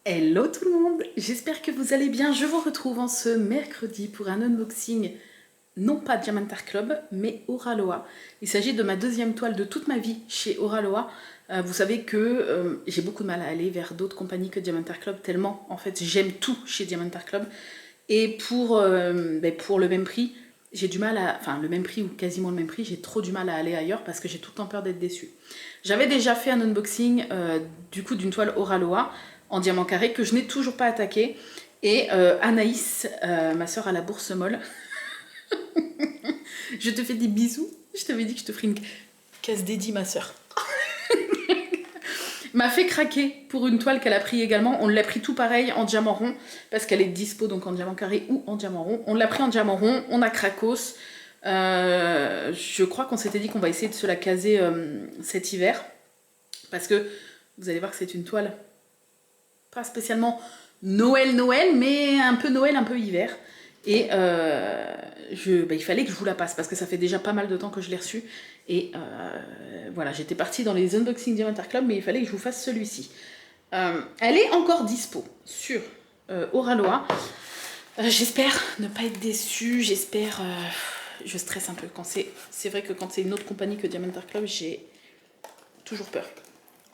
Hello tout le monde, j'espère que vous allez bien. Je vous retrouve en ce mercredi pour un unboxing, non pas Diamant Art Club, mais Oraloa. Il s'agit de ma deuxième toile de toute ma vie chez Oraloa. Vous savez que j'ai beaucoup de mal à aller vers d'autres compagnies que Diamant Art Club, tellement en fait j'aime tout chez Diamant Art Club. Et pour le même prix, j'ai du mal à... Enfin, le même prix ou quasiment le même prix, j'ai trop du mal à aller ailleurs parce que j'ai tout le temps peur d'être déçue. J'avais déjà fait un unboxing du coup d'une toile Oraloa en diamant carré que je n'ai toujours pas attaqué. Et Anaïs, ma soeur à la bourse molle, je te fais des bisous. Je t'avais dit que je te ferais une casse dédiée, ma soeur. M'a fait craquer pour une toile qu'elle a pris également. On l'a pris tout pareil en diamant rond parce qu'elle est dispo donc en diamant carré ou en diamant rond. On l'a pris en diamant rond, on a cracos. Je crois qu'on s'était dit qu'on va essayer de se la caser cet hiver parce que vous allez voir que c'est une toile pas spécialement Noël, mais un peu Noël, un peu hiver. Et il fallait que je vous la passe parce que ça fait déjà pas mal de temps que je l'ai reçue. Et voilà, j'étais partie dans les unboxings Diamant Art Club, mais il fallait que je vous fasse celui-ci. Elle est encore dispo sur Oraloa. J'espère ne pas être déçue, j'espère... je stresse un peu. C'est vrai que quand c'est une autre compagnie que Diamant Art Club, j'ai toujours peur.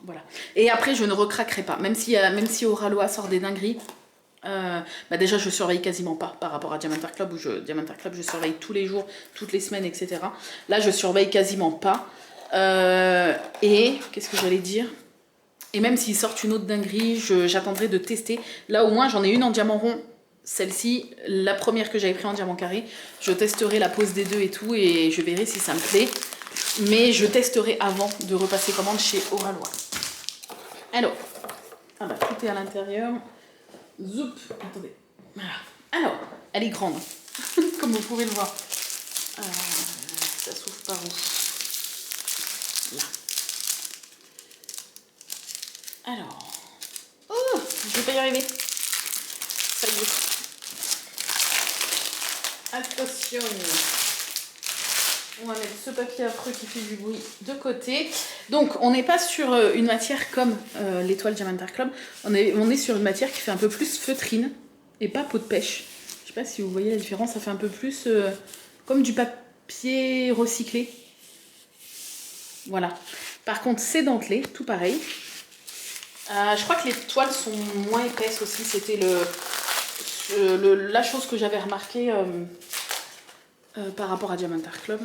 Voilà. Et après, je ne recraquerai pas. Même si Oraloa sort des dingueries, déjà, je surveille quasiment pas par rapport à Diamant Art Club, Diamant Art Club, je surveille tous les jours, toutes les semaines, etc. Là, je surveille quasiment pas. Et qu'est-ce que j'allais dire? Et même s'ils sortent une autre dinguerie, j'attendrai de tester. Là, au moins, j'en ai une en diamant rond. Celle-ci, la première que j'avais pris en diamant carré. Je testerai la pose des deux et tout, et je verrai si ça me plaît. Mais je testerai avant de repasser commande chez Oraloa. Alors, tout est à l'intérieur. Zoup, attendez. Voilà. Alors, elle est grande, comme vous pouvez le voir. Ça s'ouvre par où? Là. Alors. Oh, je vais pas y arriver. Ça y est. Attention. On va mettre ce papier affreux qui fait du bruit de côté. Donc, on n'est pas sur une matière comme l'étoile Diamant Art Club. On est sur une matière qui fait un peu plus feutrine et pas peau de pêche. Je sais pas si vous voyez la différence. Ça fait un peu plus comme du papier recyclé. Voilà. Par contre, c'est dentelé, tout pareil. Je crois que les toiles sont moins épaisses aussi. C'était la chose que j'avais remarqué par rapport à Diamant Art Club.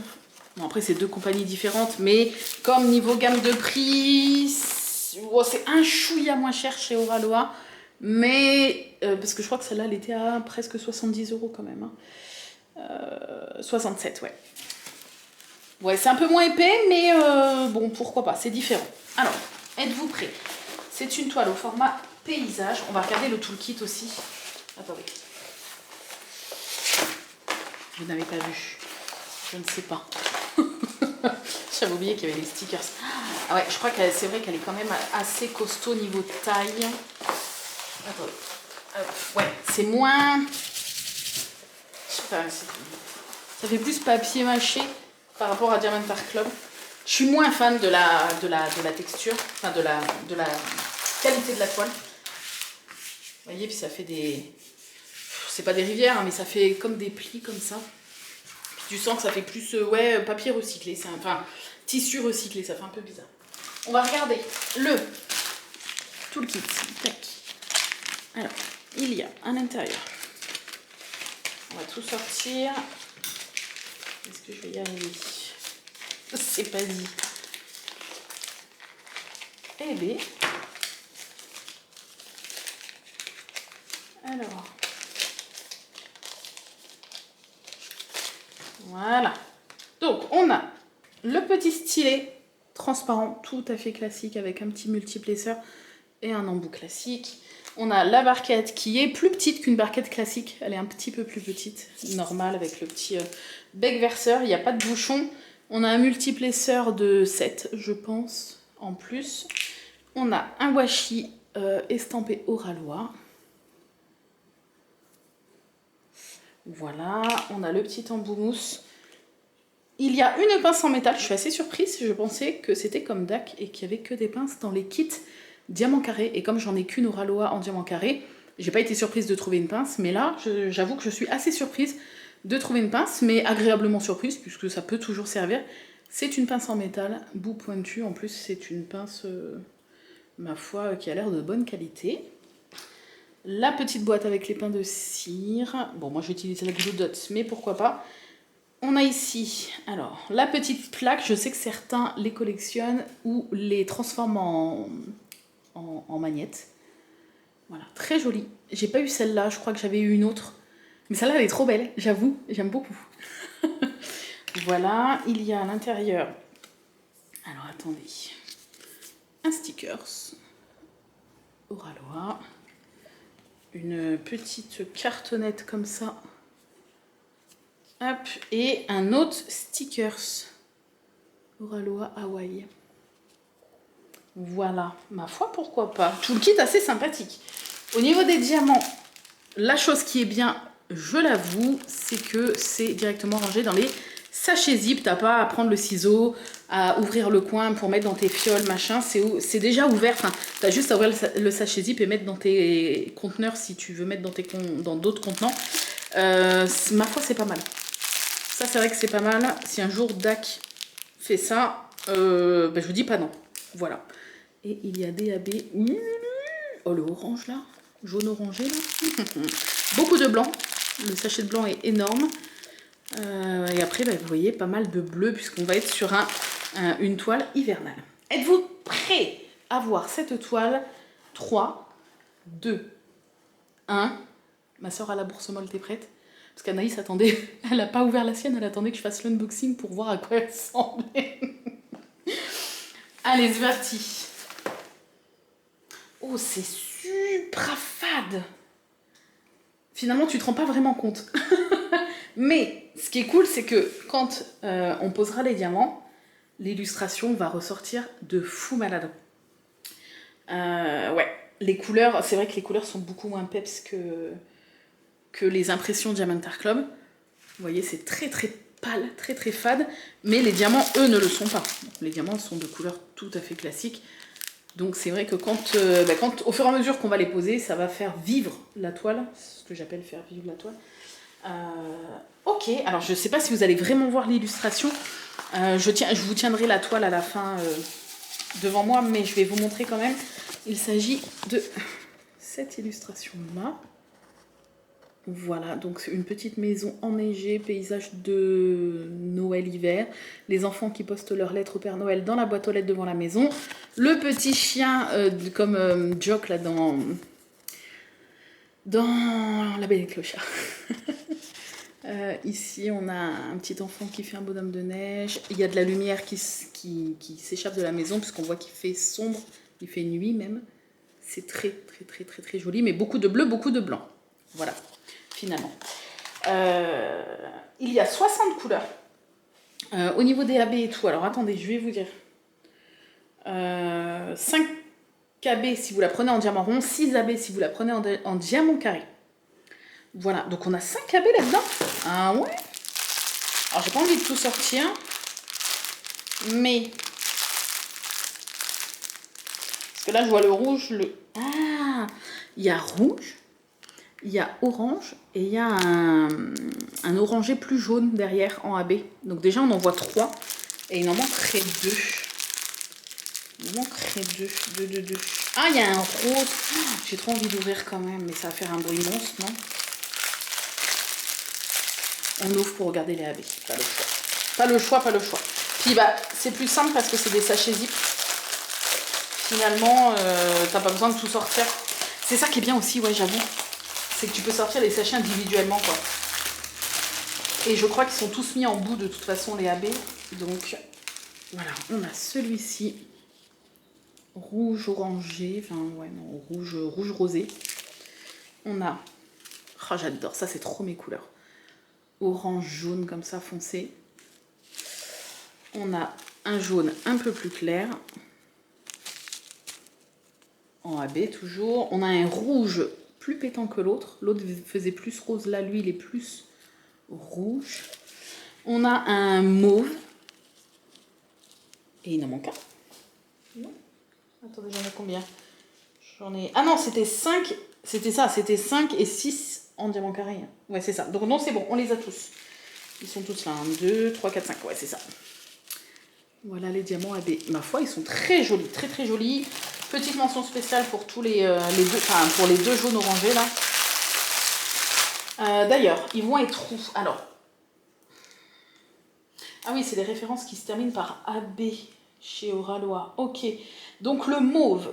Bon, après, c'est deux compagnies différentes, mais comme niveau gamme de prix, c'est un chouïa moins cher chez Oraloa, mais parce que je crois que celle-là, elle était à presque 70 € quand même. 67, ouais. Ouais, c'est un peu moins épais, mais bon, pourquoi pas, c'est différent. Alors, êtes-vous prêts? C'est une toile au format paysage. On va regarder le toolkit aussi. Attendez. Vous n'avez pas vu. Je ne sais pas. J'avais oublié qu'il y avait les stickers. Ah ouais, je crois que c'est vrai qu'elle est quand même assez costaud niveau taille. Attendez. Ouais, c'est moins... Je sais pas, ça fait plus papier mâché par rapport à Diamant Art Club. Je suis moins fan de la texture, enfin de la qualité de la toile. Vous voyez, puis ça fait des... C'est pas des rivières, hein, mais ça fait comme des plis comme ça. Tu sens que ça fait plus papier recyclé, enfin tissu recyclé, ça fait un peu bizarre. On va regarder le toolkit. Tac. Alors, il y a à l'intérieur. On va tout sortir. Est-ce que je vais y arriver? C'est pas dit. Eh bien. Alors. Voilà. Donc, on a le petit stylet transparent, tout à fait classique, avec un petit multiplesseur et un embout classique. On a la barquette qui est plus petite qu'une barquette classique. Elle est un petit peu plus petite, normale, avec le petit bec verseur. Il n'y a pas de bouchon. On a un multiplesseur de 7, je pense, en plus. On a un washi estampé Oraloa. Voilà, on a le petit embout mousse. Il y a une pince en métal, je suis assez surprise, je pensais que c'était comme DAC et qu'il n'y avait que des pinces dans les kits diamant carré. Et comme j'en ai qu'une Oraloa en diamant carré, j'ai pas été surprise de trouver une pince. Mais là, j'avoue que je suis assez surprise de trouver une pince, mais agréablement surprise, puisque ça peut toujours servir. C'est une pince en métal, bout pointu. En plus, c'est une pince, ma foi, qui a l'air de bonne qualité. La petite boîte avec les pains de cire. Bon, moi, j'utilise la Glue Dots, mais pourquoi pas. On a ici, alors, la petite plaque. Je sais que certains les collectionnent ou les transforment en magnette. Voilà, très jolie. J'ai pas eu celle-là, je crois que j'avais eu une autre. Mais celle-là, elle est trop belle, j'avoue, j'aime beaucoup. Voilà, il y a à l'intérieur, alors attendez, un stickers, Oraloa, une petite cartonnette comme ça, hop, et un autre stickers, Oraloa Hawaii. Voilà, ma foi, pourquoi pas. Tout le kit assez sympathique. Au niveau des diamants, la chose qui est bien, je l'avoue, c'est que c'est directement rangé dans les sachets zip. T'as pas à prendre le ciseau, à ouvrir le coin pour mettre dans tes fioles, machin. C'est déjà ouvert. Enfin, t'as juste à ouvrir le sachet zip et mettre dans tes conteneurs si tu veux mettre dans d'autres contenants. Ma foi, c'est pas mal. Ça, c'est vrai que c'est pas mal. Si un jour DAC fait ça, je vous dis pas non. Voilà. Et il y a DAB. Oh, le orange là, jaune orangé là. Beaucoup de blanc. Le sachet de blanc est énorme. Et après, vous voyez, pas mal de bleu puisqu'on va être sur une toile hivernale. Êtes-vous prêts à voir cette toile? 3, 2, 1. Ma soeur à la bourse molle, t'es prête? Parce qu'Anaïs attendait, elle n'a pas ouvert la sienne, elle attendait que je fasse l'unboxing pour voir à quoi elle ressemblait. Allez, c'est parti. Oh, c'est super fade. Finalement, tu te rends pas vraiment compte. Mais ce qui est cool, c'est que quand on posera les diamants, l'illustration va ressortir de fou malade. Ouais, les couleurs, c'est vrai que les couleurs sont beaucoup moins peps que les impressions Diamond Art Club. Vous voyez, c'est très très pâle, très très fade, mais les diamants, eux, ne le sont pas. Les diamants sont de couleurs tout à fait classiques. Donc c'est vrai que quand, au fur et à mesure qu'on va les poser, ça va faire vivre la toile, c'est ce que j'appelle faire vivre la toile. Ok, alors je ne sais pas si vous allez vraiment voir l'illustration. Je vous tiendrai la toile à la fin devant moi, mais je vais vous montrer quand même. Il s'agit de cette illustration-là. Voilà, donc c'est une petite maison enneigée, paysage de Noël-hiver. Les enfants qui postent leurs lettres au Père Noël dans la boîte aux lettres devant la maison. Le petit chien comme Jock là dans La Belle et le Clochard. Ici, on a un petit enfant qui fait un bonhomme de neige. Il y a de la lumière qui s'échappe de la maison puisqu'on voit qu'il fait sombre, il fait nuit même. C'est très, très, très, très, très joli, mais beaucoup de bleu, beaucoup de blanc. Voilà, finalement. Il y a 60 couleurs. Au niveau des AB et tout, alors attendez, je vais vous dire. 5 AB si vous la prenez en diamant rond, 6 AB si vous la prenez en diamant carré. Voilà, donc on a 5 AB là-dedans. Ah ouais. Alors j'ai pas envie de tout sortir, mais parce que là je vois le rouge, ah, il y a rouge, il y a orange et il y a un orangé plus jaune derrière en AB. Donc déjà on en voit 3 et il en manquerait 2. Il manquerait 2. Ah, il y a un rose. Oh, j'ai trop envie d'ouvrir quand même, mais ça va faire un bruit monstre, non? On ouvre pour regarder les AB. Pas le choix. Pas le choix, pas le choix. Puis c'est plus simple parce que c'est des sachets zip. Finalement, t'as pas besoin de tout sortir. C'est ça qui est bien aussi, ouais, j'avoue. C'est que tu peux sortir les sachets individuellement, quoi. Et je crois qu'ils sont tous mis en bout de toute façon, les AB. Donc, voilà, on a celui-ci. Rouge orangé, enfin ouais non, rouge rosé. On a, oh j'adore, ça c'est trop mes couleurs. Orange jaune comme ça foncé. On a un jaune un peu plus clair. En AB toujours. On a un rouge plus pétant que l'autre. L'autre faisait plus rose, là lui il est plus rouge. On a un mauve. Et il en manque un. Non. Attendez, j'en ai combien? J'en ai... Ah non, c'était 5. C'était ça, c'était 5 et 6 en diamant carré. Ouais, c'est ça. Donc non, c'est bon, on les a tous. Ils sont tous là. 1, 2, 3, 4, 5. Ouais, c'est ça. Voilà les diamants AB. Ma foi, ils sont très jolis, très très jolis. Petite mention spéciale pour tous les deux, enfin pour les deux jaunes orangés là. D'ailleurs, ils vont être roux. Alors, ah oui, c'est les références qui se terminent par AB chez Oralois. Ok. Donc le mauve.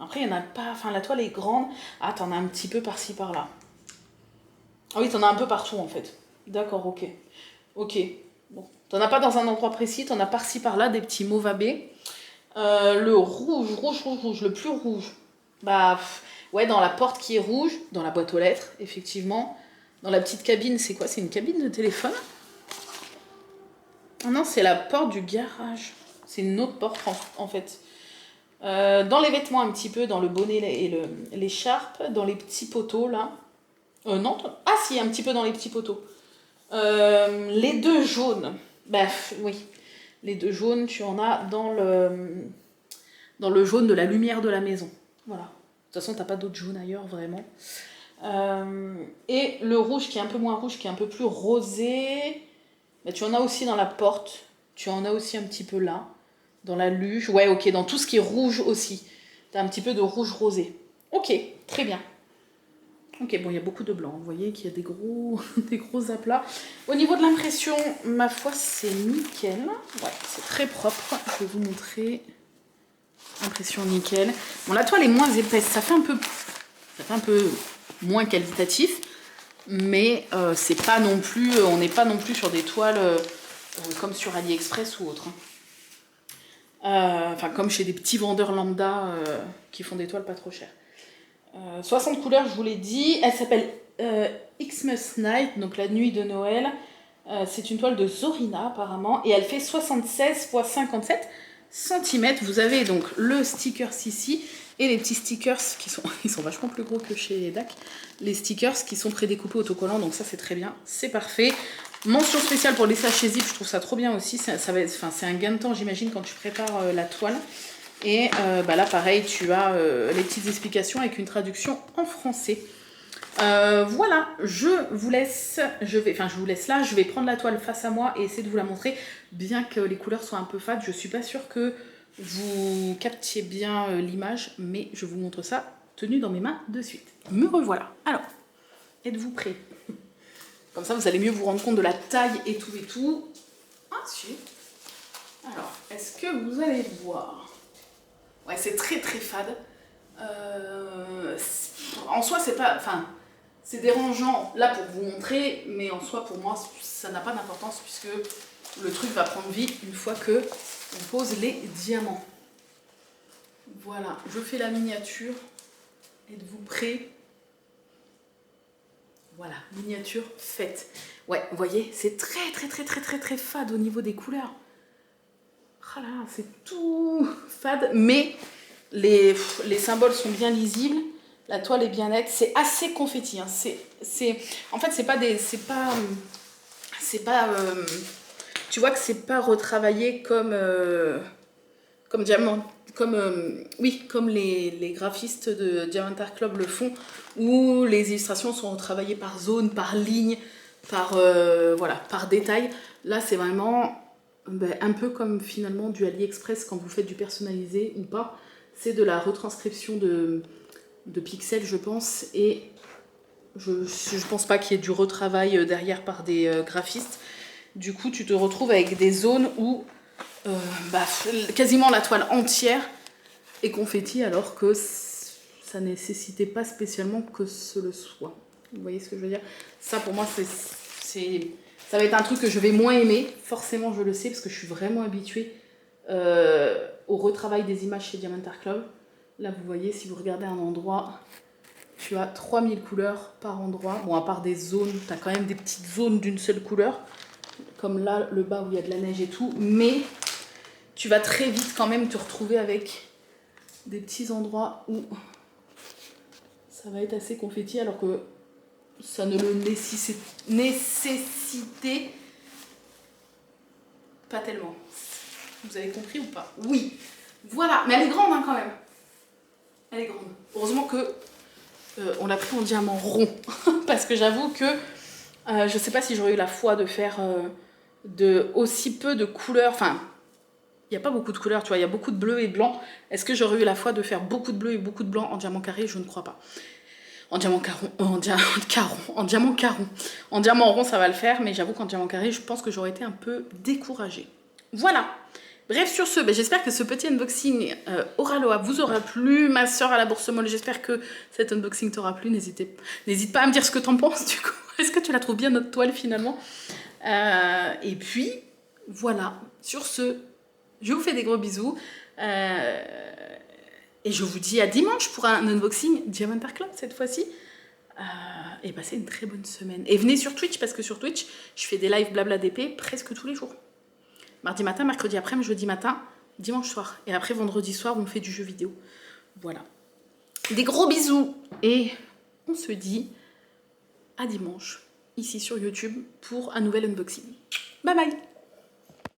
Après, il n'y en a pas. Enfin, la toile est grande. Ah, t'en as un petit peu par-ci par-là. Ah oui, t'en as un peu partout en fait. D'accord, ok. Ok. Bon. T'en as pas dans un endroit précis, t'en as par-ci par-là des petits mauves AB. Le rouge, le plus rouge. Bah, ouais, dans la porte qui est rouge, dans la boîte aux lettres, effectivement. Dans la petite cabine, c'est quoi? C'est une cabine de téléphone? Ah non, c'est la porte du garage. C'est une autre porte en fait. Dans les vêtements un petit peu, dans le bonnet et l'écharpe, dans les petits poteaux là. Non, ah si, un petit peu dans les petits poteaux. Les deux jaunes, bah oui, les deux jaunes, tu en as dans le jaune de la lumière de la maison. Voilà. De toute façon, t'as pas d'autres jaunes ailleurs, vraiment. Et le rouge qui est un peu moins rouge, qui est un peu plus rosé, bah, tu en as aussi dans la porte, tu en as aussi un petit peu là, dans la luge, ouais, ok, dans tout ce qui est rouge aussi. T'as un petit peu de rouge rosé. Ok, très bien. Ok, bon, il y a beaucoup de blanc. Vous voyez qu'il y a des gros, des gros aplats. Au niveau de l'impression, ma foi, c'est nickel. Ouais, c'est très propre. Je vais vous montrer. Impression nickel. Bon, la toile est moins épaisse. Ça fait un peu moins qualitatif. Mais c'est pas non plus, on n'est pas non plus sur des toiles comme sur AliExpress ou autre. Enfin, comme chez des petits vendeurs lambda qui font des toiles pas trop chères. 60 couleurs, je vous l'ai dit. Elle s'appelle Xmas Night, donc la nuit de Noël. C'est une toile de Zorina apparemment. Et elle fait 76 x 57 cm. Vous avez donc le sticker ici et les petits stickers qui sont, ils sont vachement plus gros que chez DAC. Les stickers qui sont prédécoupés autocollants, donc ça c'est très bien, c'est parfait. Mention spéciale pour les sachets zip, je trouve ça trop bien aussi. Ça va être, enfin, c'est un gain de temps j'imagine quand tu prépares la toile. Et bah là, pareil, tu as les petites explications avec une traduction en français. Voilà, je vous laisse là, je vais prendre la toile face à moi et essayer de vous la montrer. Bien que les couleurs soient un peu fades, je suis pas sûre que vous captiez bien l'image, mais je vous montre ça tenu dans mes mains de suite. Me revoilà. Alors, êtes-vous prêts? Comme ça, vous allez mieux vous rendre compte de la taille et tout. Ensuite, alors, est-ce que vous allez voir? Ouais, c'est très très fade. En soi, c'est pas... Enfin, c'est dérangeant là pour vous montrer, mais en soi, pour moi, ça n'a pas d'importance puisque le truc va prendre vie une fois que on pose les diamants. Voilà, je fais la miniature. Êtes-vous prêts? Voilà, miniature faite. Ouais, vous voyez, c'est très fade au niveau des couleurs. Ah là, c'est tout fade, mais les symboles sont bien lisibles, la toile est bien nette, c'est assez confetti. Hein. En fait, tu vois que c'est pas retravaillé comme diamant, comme les graphistes de Diamant Art Club le font, où les illustrations sont retravaillées par zone, par ligne, par détail. Là, c'est vraiment un peu comme finalement du AliExpress quand vous faites du personnalisé ou pas. C'est de la retranscription de pixels, je pense, et je pense pas qu'il y ait du retravail derrière par des graphistes. Du coup, tu te retrouves avec des zones où quasiment la toile entière est confetti alors que ça nécessitait pas spécialement que ce le soit. Vous voyez ce que je veux dire? Ça pour moi ça va être un truc que je vais moins aimer, forcément je le sais parce que je suis vraiment habituée au retravail des images chez Diamant Art Club. Là vous voyez, si vous regardez un endroit, tu as 3000 couleurs par endroit. Bon, à part des zones, tu as quand même des petites zones d'une seule couleur, comme là le bas où il y a de la neige et tout, mais tu vas très vite quand même te retrouver avec des petits endroits où ça va être assez confetti alors que ça ne le nécessitait pas tellement. Vous avez compris ou pas? Oui. Voilà, mais elle est grande hein, quand même. Elle est grande. Heureusement que on l'a pris en diamant rond. Parce que j'avoue que je sais pas si j'aurais eu la foi de faire de aussi peu de couleurs. Enfin, il n'y a pas beaucoup de couleurs, tu vois, il y a beaucoup de bleu et blanc. Est-ce que j'aurais eu la foi de faire beaucoup de bleu et beaucoup de blanc en diamant carré? Je ne crois pas. En diamant caron, en diamant caron. En diamant rond, ça va le faire, mais j'avoue qu'en diamant carré, je pense que j'aurais été un peu découragée. Voilà. Bref, sur ce, j'espère que ce petit unboxing vous aura plu. Ma soeur à la bourse molle, j'espère que cet unboxing t'aura plu. N'hésite pas à me dire ce que t'en penses, du coup. Est-ce que tu la trouves bien, notre toile, finalement? Et puis, voilà. Sur ce, je vous fais des gros bisous. Et je vous dis à dimanche pour un unboxing Diamond Art Club cette fois-ci. Et passez une très bonne semaine. Et venez sur Twitch, parce que sur Twitch, je fais des lives blabla d'épée presque tous les jours. Mardi matin, mercredi après-midi, jeudi matin, dimanche soir. Et après, vendredi soir, on fait du jeu vidéo. Voilà. Des gros bisous. Et on se dit à dimanche, ici sur YouTube, pour un nouvel unboxing. Bye bye.